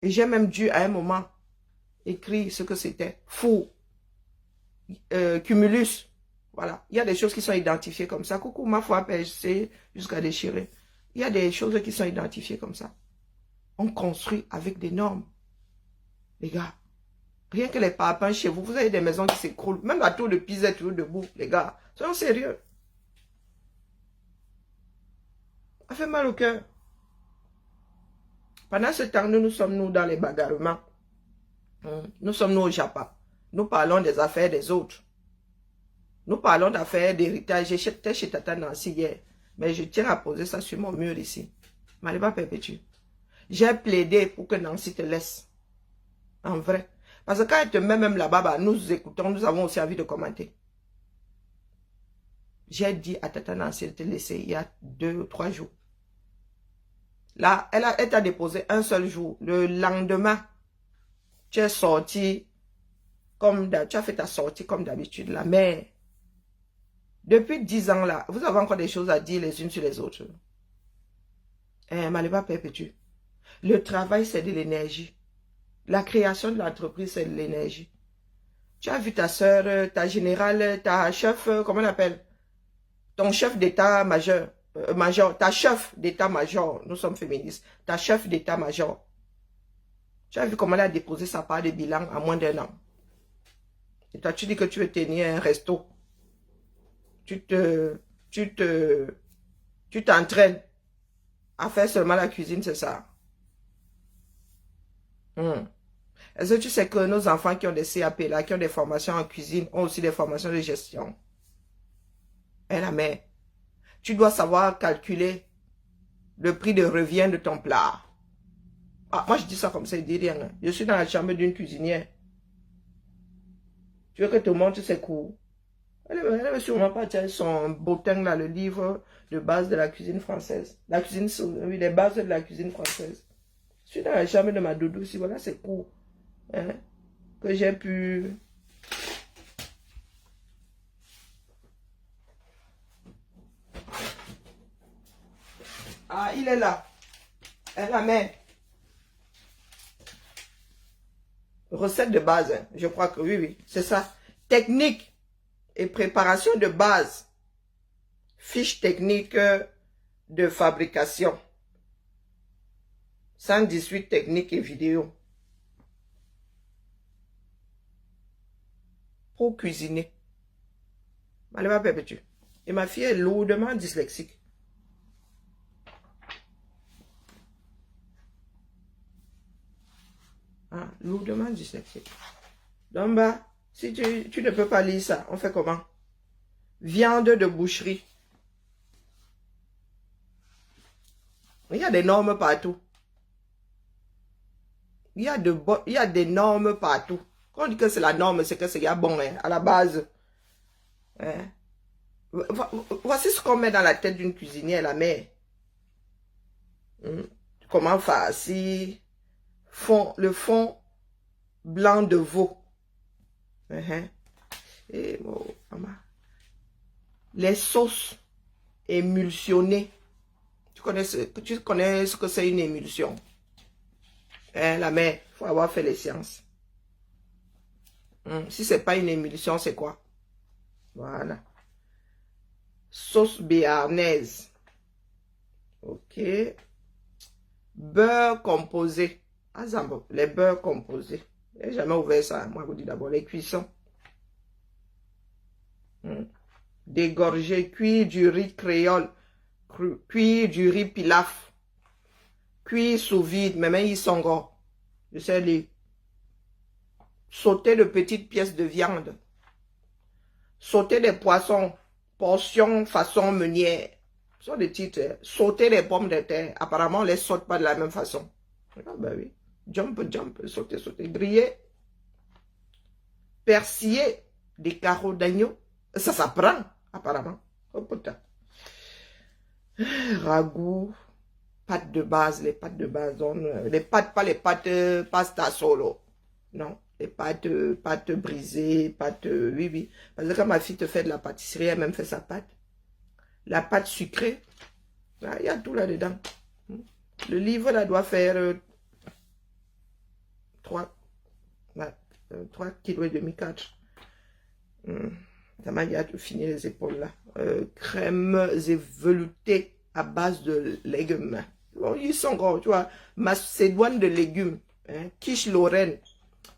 Et j'ai même dû, à un moment, écrire ce que c'était. Fou. Cumulus. Voilà. Il y a des choses qui sont identifiées comme ça. Coucou, ma foi, c'est jusqu'à déchirer. Il y a des choses qui sont identifiées comme ça. On construit avec des normes. Les gars. Rien que les parpaings chez vous, vous avez des maisons qui s'écroulent. Même la tour de Pisa est toujours debout, les gars. Soyons sérieux. Ça fait mal au cœur. Pendant ce temps, nous sommes nous dans les bagarrements. Nous sommes nous au Japon. Nous parlons des affaires des autres. Nous parlons d'affaires d'héritage. J'étais chez Tata Nancy hier. Mais je tiens à poser ça sur mon mur ici. Maliba perpétue. J'ai plaidé pour que Nancy te laisse. En vrai. Parce que quand elle te met même là-bas, bah, nous écoutons, nous avons aussi envie de commenter. J'ai dit à Tata Nancy de te laisser il y a 2 ou 3 jours. Là, elle t'a déposé un seul jour. Le lendemain, tu es sorti comme tu as fait ta sortie comme d'habitude. La mère. Depuis 10 ans là, vous avez encore des choses à dire les unes sur les autres. Maliba perpétue. Le travail, c'est de l'énergie. La création de l'entreprise, c'est de l'énergie. Tu as vu ta soeur, ta générale, ta chef, comment on appelle? Ton chef d'état-major, ta chef d'état-major, nous sommes féministes, ta chef d'état-major. Tu as vu comment elle a déposé sa part de bilan en moins d'1 an. Et toi, tu dis que tu veux tenir un resto. Tu t'entraînes à faire seulement la cuisine, c'est ça. Est-ce que tu sais que nos enfants qui ont des CAP là, qui ont des formations en cuisine, ont aussi des formations de gestion? La mère, tu dois savoir calculer le prix de revient de ton plat. Ah, moi je dis ça comme ça, je dis rien. Je suis dans la chambre d'une cuisinière. Tu veux que je te montre ses cours? Elle va sûrement partir son bottin là, le livre de base de la cuisine française. La cuisine, oui, les bases de la cuisine française. Je suis dans la chambre de ma doudou aussi, voilà ses cours. Hein, que j'ai pu... Ah, il est là. Elle la met. Recette de base, hein. Je crois que oui, c'est ça. Technique et préparation de base. Fiche technique de fabrication. 118 techniques et vidéos. Pour cuisiner. Malema perpétue. Et ma fille est lourdement dyslexique. Ah, lourdement dyslexique. Donc, bah, si tu ne peux pas lire ça, on fait comment? Viande de boucherie. Il y a des normes partout. Il y a des normes partout. Quand on dit que c'est la norme, c'est que c'est bon, hein, à la base. Hein. Voici ce qu'on met dans la tête d'une cuisinière, la mère. Comment farcir le fond blanc de veau. Et, oh, maman. Les sauces émulsionnées. Tu connais ce que c'est une émulsion? La mère, il faut avoir fait les sciences. Si ce n'est pas une émulsion, c'est quoi? Voilà. Sauce béarnaise. Ok. Beurre composé. Ah, Zambo, les beurres composés. Je n'ai jamais ouvert ça. Moi, je vous dis d'abord les cuissons. Dégorger, cuire du riz créole. Cuire du riz pilaf. Cuire sous vide. Mais même ils sont gros. Je sais les. Sauter de petites pièces de viande. Sauter des poissons. Portion façon meunière. Ce sont des titres. Sauter des pommes de terre. Apparemment, on ne les saute pas de la même façon. Ah ben oui. Jump, sauter, sauter. Griller. Persiller des carreaux d'agneau. Ça s'apprend, apparemment. Oh putain. Ragoût. Pâtes de base, les pâtes de base. Les pâtes, pas les pâtes pasta solo. Non. Les pâtes brisées, pâtes, oui. Parce que quand ma fille te fait de la pâtisserie, elle même fait sa pâte. La pâte sucrée. Il y a tout là-dedans. Le livre là doit faire 3 kilos et demi, 4. Ça m'a dit à te finir les épaules là. Crèmes et veloutés à base de légumes. Bon, ils sont gros, tu vois. Macédoine de légumes. Hein, quiche Lorraine.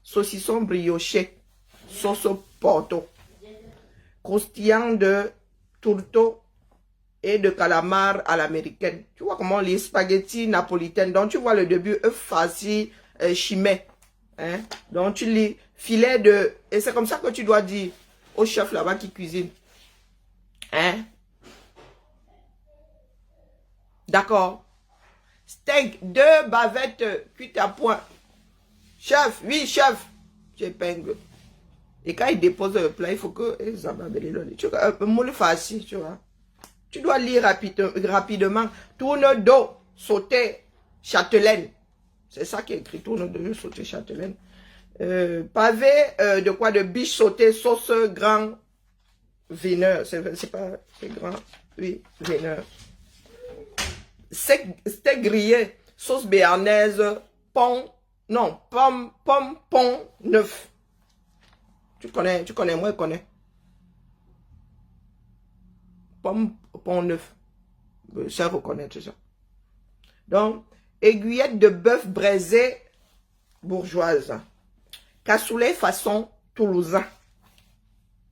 Saucisson brioché. Sauce porto. Croustillant de tourteau et de calamar à l'américaine. Tu vois comment les spaghettis napolitaines. Donc tu vois le début, œuf farci, chimay. Hein? Donc tu lis filet de... Et c'est comme ça que tu dois dire au chef là-bas qui cuisine. Hein? D'accord. Steak, 2 bavettes cuites à point. Chef, oui, chef. J'épingle. Et quand il dépose le plat, il faut que... Tu vois, moule farci, tu vois. Tu dois lire rapidement. Tourne d'eau, sauté, châtelaine. C'est ça qui est écrit, tourne d'eau, sauté, châtelaine. Pavé de quoi? De biche sautée, sauce grand vinaigre. C'est pas... C'est grand, oui, vinaigre. Steak grillé, sauce béarnaise, pomme neuf. Tu connais, moi je connais. Pont neuf. Ça reconnaître, c'est ça. Donc, aiguillette de bœuf braisé bourgeoise. Cassoulet façon toulousain.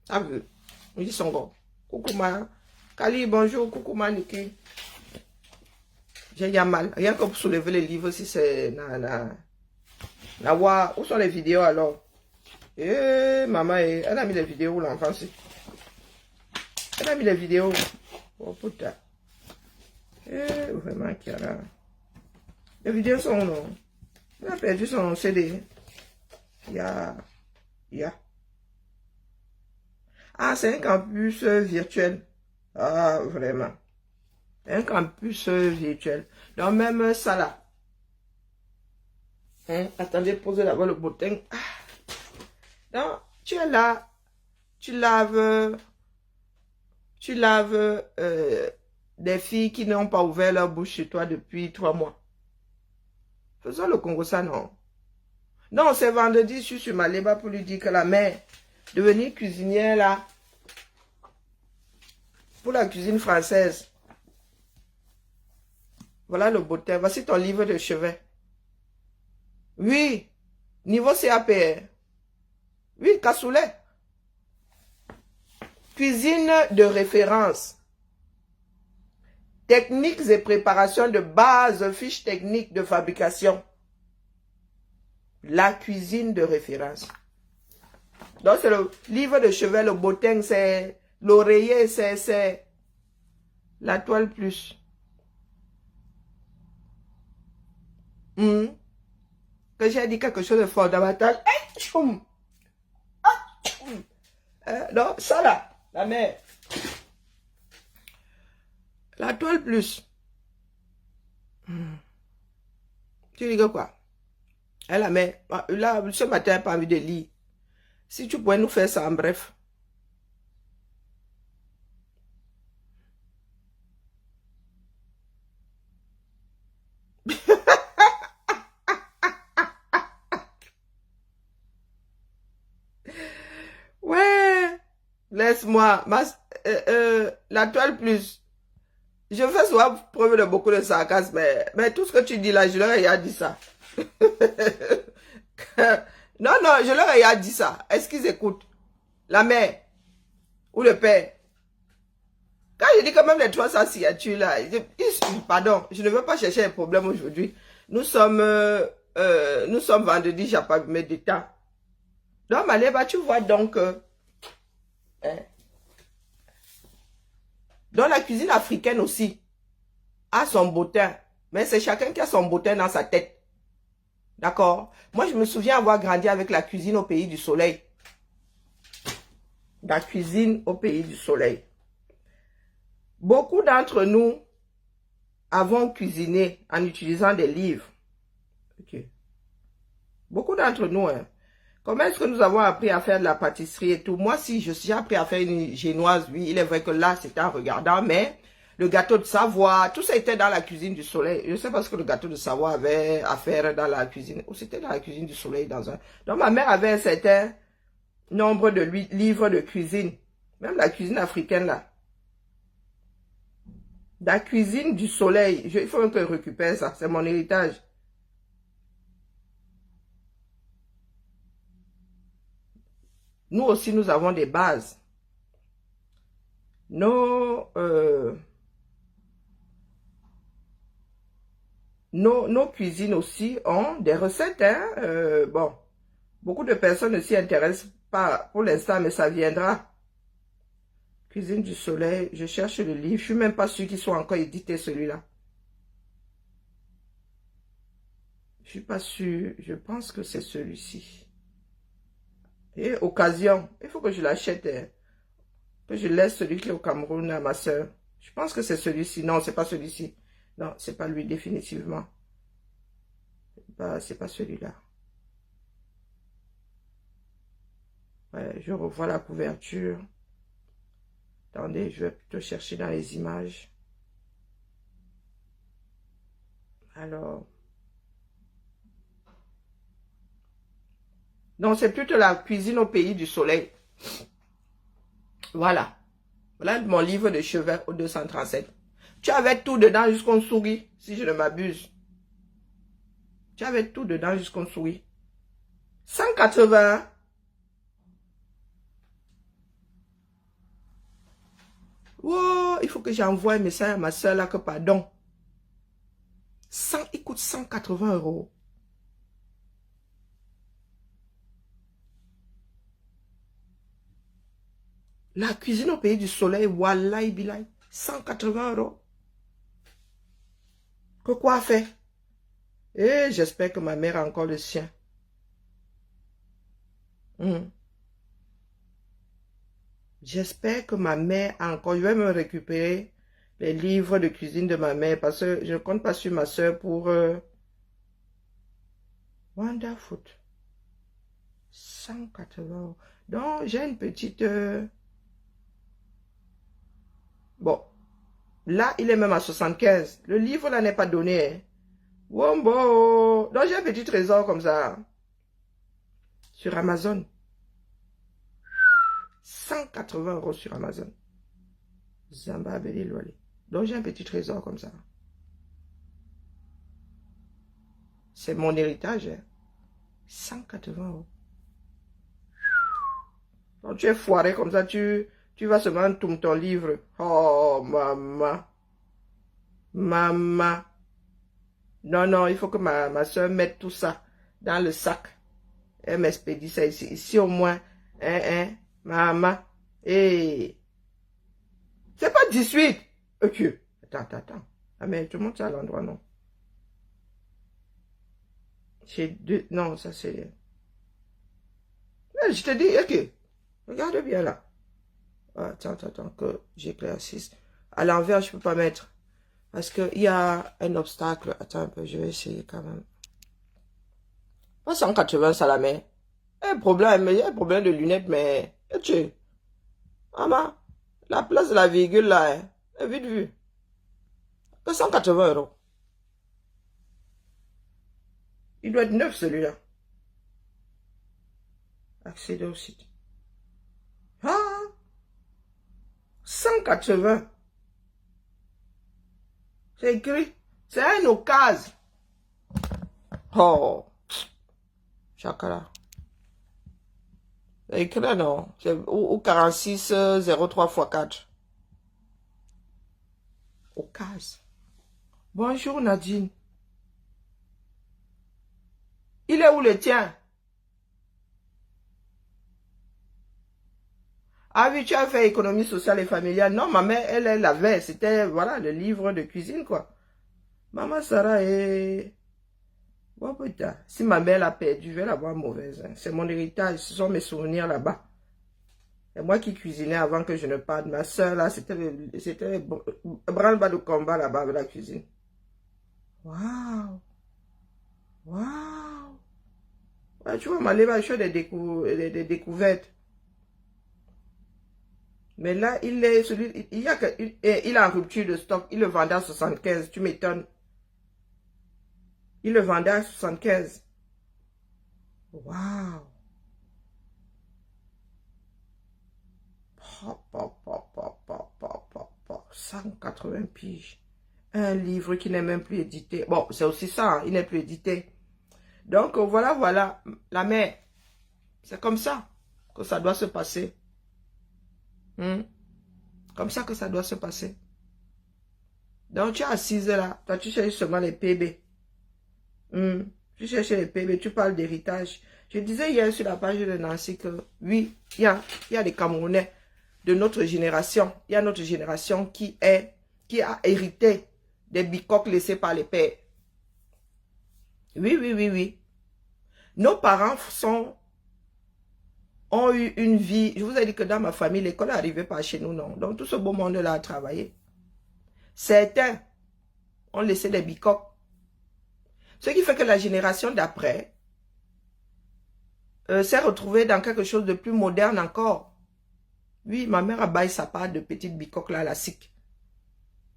Ça veut. Ils sont gros. Coucouma. Kali, bonjour. Coucouma, Niki. J'ai mal. Rien que pour soulever les livres, si c'est... Où sont les vidéos alors? Maman, elle a mis les vidéos l'enfant. Elle a mis les vidéos. Oh putain. Vraiment, Kiara. Les vidéos sont non. Elle a perdu son CD. Ah, c'est un campus virtuel. Ah, vraiment. Un campus virtuel. Donc, même ça là. Hein? Attendez, posez d'abord le bottin. Ah. Donc, tu es là. Tu laves des filles qui n'ont pas ouvert leur bouche chez toi depuis 3 mois. Faisons le Congo ça, non. Non, c'est vendredi, je suis sur ma léba pour lui dire que la mère, devenir cuisinière là, pour la cuisine française. Voilà le bottin. Voici ton livre de chevet. Oui, niveau CAPR. Oui, cassoulet. Cuisine de référence. Techniques et préparations de base, fiches techniques de fabrication. La cuisine de référence. Donc, c'est le livre de chevet, le bottin, c'est l'oreiller, c'est la toile plus. Que j'ai dit quelque chose de fondamental. Non, ça là, la mère. La toile plus. Tu dis que quoi? Elle la mère. Là, ce matin, elle n'a pas envie de lire. Si tu pouvais nous faire ça en bref. Ouais. Laisse-moi. La toile plus. Je fais souvent preuve de beaucoup de sarcasme, mais tout ce que tu dis là, je leur ai dit ça. Non, je leur ai dit ça. Est-ce qu'ils écoutent? La mère ou le père? Quand je dis quand même les 300 signatures là, pardon, je ne veux pas chercher un problème aujourd'hui. Nous sommes vendredi, j'ai pas mis de temps. Donc, Maléba, tu vois donc... Donc, la cuisine africaine aussi a son bottin. Mais c'est chacun qui a son bottin dans sa tête. D'accord? Moi, je me souviens avoir grandi avec la cuisine au pays du soleil. La cuisine au pays du soleil. Beaucoup d'entre nous avons cuisiné en utilisant des livres. Okay. Beaucoup d'entre nous, hein. Comment est-ce que nous avons appris à faire de la pâtisserie et tout? Moi, si j'ai appris à faire une génoise, oui, il est vrai que là, c'était en regardant, mais le gâteau de Savoie, tout ça était dans la cuisine du soleil. Je ne sais pas ce que le gâteau de Savoie avait à faire dans la cuisine. Ou c'était dans la cuisine du soleil dans un... Donc ma mère avait un certain nombre de livres de cuisine. Même la cuisine africaine là. La cuisine du soleil. Il faut que je récupère ça. C'est mon héritage. Nous aussi, nous avons des bases. Nos cuisines aussi ont des recettes. Hein? Bon, beaucoup de personnes ne s'y intéressent pas pour l'instant, mais ça viendra. Cuisine du soleil, je cherche le livre. Je suis même pas sûre qu'il soit encore édité celui-là. Je suis pas sûre. Je pense que c'est celui-ci. Et occasion, il faut que je l'achète. Hein, que je laisse celui qui est au Cameroun à ma soeur. Je pense que c'est celui-ci. Non, c'est pas celui-ci. Non, c'est pas lui définitivement. C'est pas celui-là. Ouais, je revois la couverture. Attendez, je vais plutôt chercher dans les images. Alors. Non, c'est plutôt la cuisine au pays du soleil. Voilà. Voilà mon livre de chevet au 237. Tu avais tout dedans jusqu'on sourit, si je ne m'abuse. Tu avais tout dedans jusqu'on sourit. 180. Wow, il faut que j'envoie un message à ma soeur là que pardon. Il coûte 180 €. La cuisine au pays du soleil, wallahi bilay, 180 €. Que quoi faire? Et j'espère que ma mère a encore le sien. J'espère que ma mère a encore... Je vais me récupérer les livres de cuisine de ma mère parce que je ne compte pas sur ma soeur pour... Wonderfood. 180 €. Donc, j'ai une petite... Bon. Là, il est même à 75. Le livre, là, n'est pas donné. Hein. Wombo. Donc, j'ai un petit trésor comme ça. Sur Amazon. 180 € sur Amazon. Zamba Belilwale. Donc, j'ai un petit trésor comme ça. C'est mon héritage. Hein. 180 €. Donc, tu es foiré comme ça, tu vas seulement tout ton livre. Oh, maman. Maman. Non, non, il faut que ma soeur mette tout ça dans le sac. Elle m'expédie ça ici. Ici, au moins, maman. Et c'est pas 18. Ok. Attends. Ah, mais tout le monde, c'est à l'endroit, non. J'ai deux. Non, ça, c'est... Je te dis, ok. Regarde bien là. Attends, que j'éclaircisse. À l'envers, je peux pas mettre. Parce qu'il y a un obstacle. Attends un peu, je vais essayer quand même. Pas 180, ça la met. Il y a un problème de lunettes, mais... Tu maman, la place de la virgule là, hein, est vite vue. Que 180 €. Il doit être neuf celui-là. Accéder au site. Ah! 180. C'est écrit. C'est un occasion. Oh. Chakala. C'est écrit non. C'est ou 46 03 x 4. Occasion. Bonjour Nadine. Il est où le tien? Ah oui, tu as fait économie sociale et familiale. Non, ma mère, elle l'avait. C'était, voilà, le livre de cuisine, quoi. Maman Sarah est... Bon, putain. Si ma mère l'a perdu, je vais la voir mauvaise. Hein. C'est mon héritage. Ce sont mes souvenirs là-bas. C'est moi qui cuisinais avant que je ne parte. Ma soeur, là, c'était branle-bas de combat là-bas avec la cuisine. Waouh! Waouh! Ouais, tu vois, ma je fais des découvertes. Mais là, il est celui, il y a que, il est en rupture de stock. Il le vendait à 75. Tu m'étonnes. Il le vendait à 75. Waouh. 180 piges. Un livre qui n'est même plus édité. Bon, c'est aussi ça, hein, il n'est plus édité. Donc, voilà, voilà. La mère, c'est comme ça que ça doit se passer. Comme ça que ça doit se passer. Donc, tu es assise là. Toi, tu cherches seulement les PB. Tu cherches les PB, tu parles d'héritage. Je disais hier sur la page de Nancy que, oui, il y a des Camerounais de notre génération. Il y a notre génération qui a hérité des bicoques laissés par les pères. Oui, oui, oui, oui. Nos parents ont eu une vie. Je vous ai dit que dans ma famille, l'école n'arrivait pas chez nous, non. Donc, tout ce beau monde-là a travaillé. Certains ont laissé des bicoques. Ce qui fait que la génération d'après s'est retrouvée dans quelque chose de plus moderne encore. Oui, ma mère a baillé sa part de petite bicoque là, la SIC.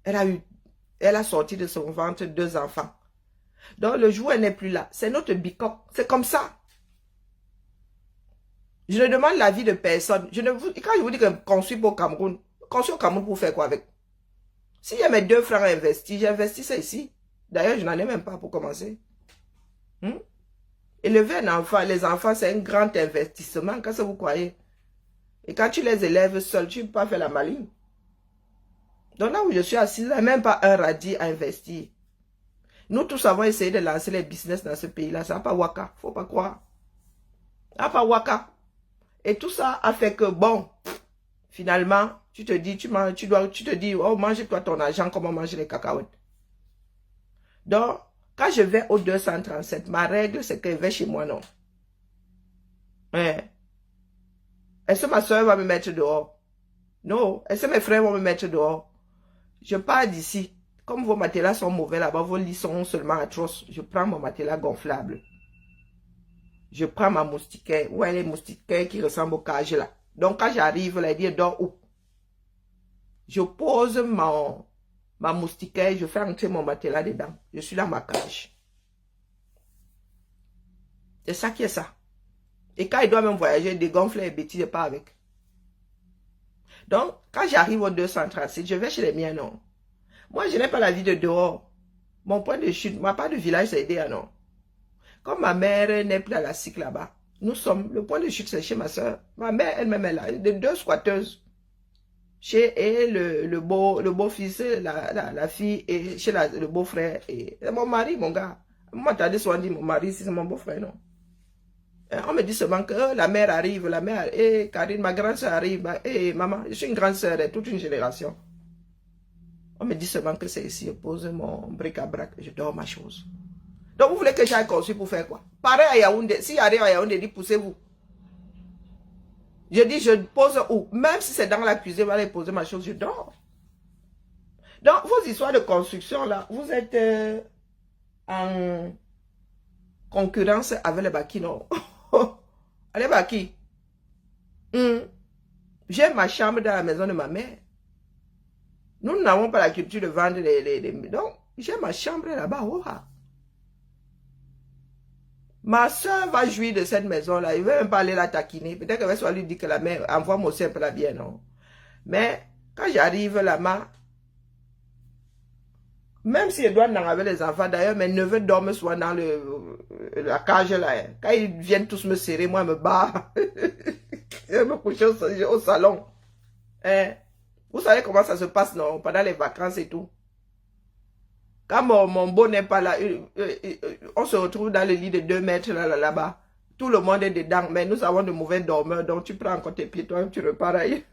Elle a sorti de son ventre 2 enfants. Donc, le jour où elle n'est plus là, c'est notre bicoque. C'est comme ça. Je ne demande l'avis de personne. Quand je vous dis que construire au Cameroun, construire au Cameroun pour faire quoi avec? Si y a mes 2 frères investis, j'ai investi ça ici. D'ailleurs, je n'en ai même pas pour commencer. Élever un enfant, les enfants, c'est un grand investissement. Qu'est-ce que vous croyez? Et quand tu les élèves seuls, tu ne peux pas faire la maligne. Donc là où je suis assise, il n'y a même pas un radis à investir. Nous tous avons essayé de lancer les business dans ce pays-là. Ça n'a pas waka. Faut pas croire. Ça n'a pas waka. Et tout ça a fait que, bon, finalement, tu te dis, tu te dis, oh, mange-toi ton argent comme on mange les cacahuètes. Donc, quand je vais au 237, ma règle, c'est que je vais chez moi, non. Est-ce que ma soeur va me mettre dehors? Non. Est-ce que mes frères vont me mettre dehors? Je pars d'ici. Comme vos matelas sont mauvais là-bas, vos lits sont seulement atroces, je prends mon matelas gonflable. Je prends ma moustiquaire. Où est les moustiquaires qui ressemblent au cage là? Donc quand j'arrive là, il dit dors où? Je pose ma moustiquaire, je fais entrer mon matelas dedans. Je suis dans ma cage. C'est ça qui est ça. Et quand il doit même voyager, dégonfler les bêtises, pas avec. Donc, quand j'arrive au 236, je vais chez les miens, non. Moi, je n'ai pas la vie de dehors. Mon point de chute, ma part de village, c'est aider, non. Comme ma mère n'est plus à la cycle là-bas, le point de chute, c'est chez ma soeur. Ma mère, elle-même, elle a 2 squatteuses. Chez le beau-fils, la fille, et chez le beau-frère. Et mon mari, mon gars. Moi, t'as dit souvent dit, mon mari, c'est mon beau-frère, non. On me dit seulement que la mère arrive, et Karine, ma grande soeur arrive, et maman, je suis une grande soeur de toute une génération. On me dit seulement que c'est ici, je pose mon bric-à-brac, je dors ma chose. Donc vous voulez que j'aille construire pour faire quoi? Pareil à Yaoundé, si arrive à Yaoundé, dit poussez-vous. Je dis, je pose où? Même si c'est dans la cuisine, je vais aller poser ma chose, je dors. Donc vos histoires de construction là, vous êtes en concurrence avec les Baki, non? Allez Baki. J'ai ma chambre dans la maison de ma mère. Nous n'avons pas la culture de vendre donc, j'ai ma chambre là-bas. Oh. Ma soeur va jouir de cette maison-là. Il ne veut même pas aller la taquiner. Peut-être qu'elle va soit lui dire que la mère envoie-moi aussi un peu la bien, non. Mais quand j'arrive là-bas, même si je dois en avec les enfants, d'ailleurs, mes neveux dorment souvent dans la cage là. Quand ils viennent tous me serrer, moi, je me bats. Je me couche au salon. Vous savez comment ça se passe, non? Pendant les vacances et tout. Quand mon beau n'est pas là, on se retrouve dans le lit de 2 mètres là-bas. Tout le monde est dedans, mais nous avons de mauvais dormeurs, donc tu prends encore tes pieds, toi, tu repars ailleurs.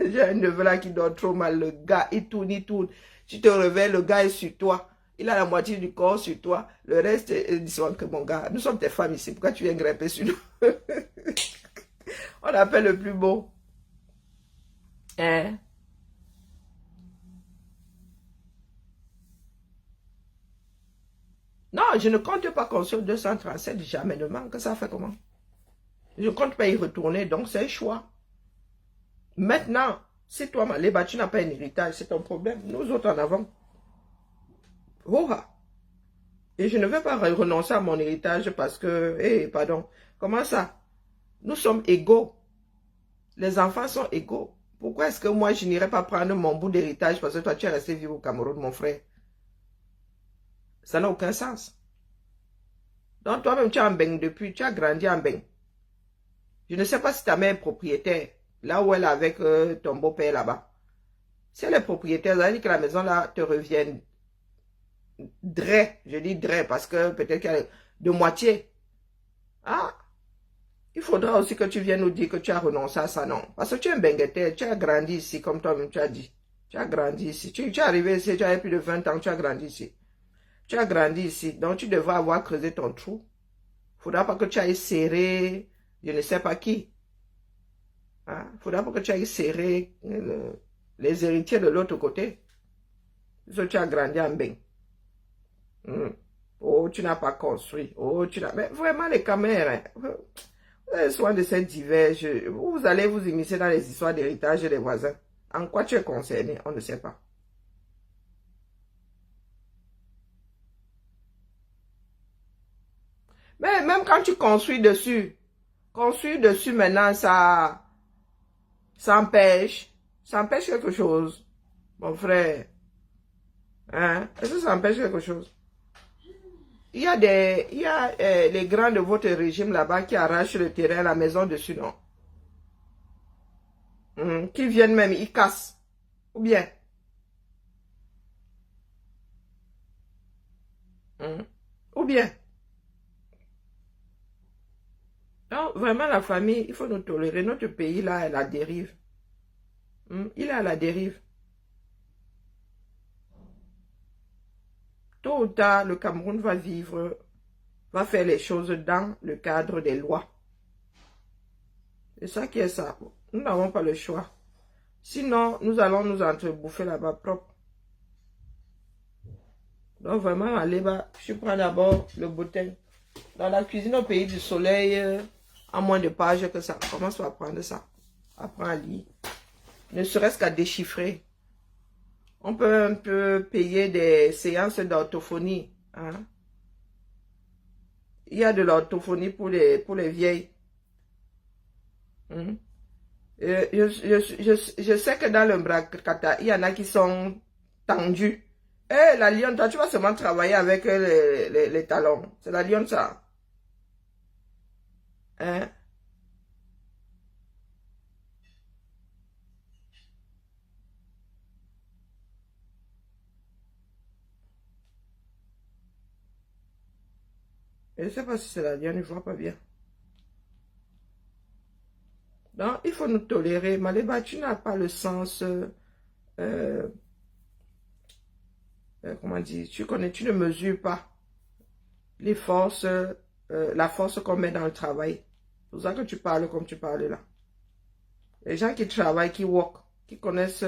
J'ai un neveu là qui dort trop mal, le gars, il tourne, il tourne. Tu te réveilles, le gars est sur toi. Il a la moitié du corps sur toi. Le reste, dis que mon gars, nous sommes tes femmes ici, pourquoi tu viens grimper sur nous? On appelle le plus beau. Non, je ne compte pas construire 237, jamais ne manque. Ça fait comment? Je ne compte pas y retourner, donc c'est un choix. Maintenant, si toi, Maléba, tu n'as pas un héritage, c'est ton problème. Nous autres en avons. Oh, ah. Et je ne veux pas renoncer à mon héritage parce que, pardon, comment ça? Nous sommes égaux. Les enfants sont égaux. Pourquoi est-ce que moi, je n'irais pas prendre mon bout d'héritage parce que toi, tu es resté vivre au Cameroun, mon frère? Ça n'a aucun sens. Donc, toi-même, tu es en Beng depuis, tu as grandi en Beng. Je ne sais pas si ta mère est propriétaire, là où elle est avec ton beau-père là-bas. Si elle est propriétaire, ça veut dire que la maison là te revienne je dis dre parce que peut-être qu'elle est de moitié. Ah, il faudra aussi que tu viennes nous dire que tu as renoncé à ça, non. Parce que tu es un bengueté, tu as grandi ici, comme toi-même tu as dit. Tu as grandi ici. Tu es arrivé ici, tu avais plus de 20 ans, tu as grandi ici. Tu as grandi ici, donc tu devrais avoir creusé ton trou. Il ne faudra pas que tu ailles serrer, je ne sais pas qui. Il ne faudra pas que tu ailles serrer les héritiers de l'autre côté. Parce que tu as grandi en bain. Oh, tu n'as pas construit. Oh, tu n'as... Mais vraiment, les caméras, hein. Vous avez soin de ces divers. Vous allez vous immiscer dans les histoires d'héritage des voisins. En quoi tu es concerné? On ne sait pas. Mais même quand tu construis dessus maintenant, ça empêche. Ça empêche quelque chose. Mon frère. Hein? Est-ce que ça empêche quelque chose? Il y a les grands de votre régime là-bas qui arrachent le terrain à la maison dessus, non? Qui viennent même, ils cassent. Ou bien? Ou bien? Non, vraiment, la famille, il faut nous tolérer. Notre pays, là, est à la dérive. Il est à la dérive. Tôt ou tard, le Cameroun va faire les choses dans le cadre des lois. C'est ça qui est ça. Nous n'avons pas le choix. Sinon, nous allons nous entrebouffer là-bas propre. Donc vraiment, allez bas, je prends d'abord le bouteille. Dans la cuisine au pays du soleil, en moins de pages que ça. Commence par prendre ça. Apprends à lire. Ne serait-ce qu'à déchiffrer. On peut un peu payer des séances d'orthophonie. Hein? Il y a de l'orthophonie pour les vieilles. Je sais que dans le Mbrakata, il y en a qui sont tendus. La lionne, toi, tu vas seulement travailler avec les talons. C'est la lionne, ça. Hein? Je ne sais pas si c'est la lionne, je ne vois pas bien. Donc, il faut nous tolérer. Maléba, tu n'as pas le sens, euh, comment dire, tu ne mesures pas les forces, la force qu'on met dans le travail. C'est pour ça que tu parles comme tu parles là. Les gens qui travaillent, qui work, qui connaissent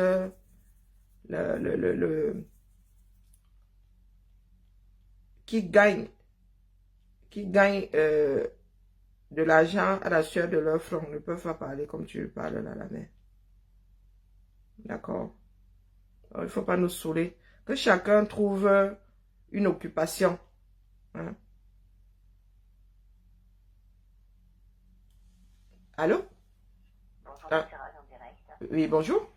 le qui gagnent, de l'argent à la sueur de leur front, ne peuvent pas parler comme tu parles là, la mère. D'accord? Il ne faut pas nous saouler. Que chacun trouve une occupation. Hein? Allô? Bonjour, Ah, Sarah, en direct. oui, bonjour.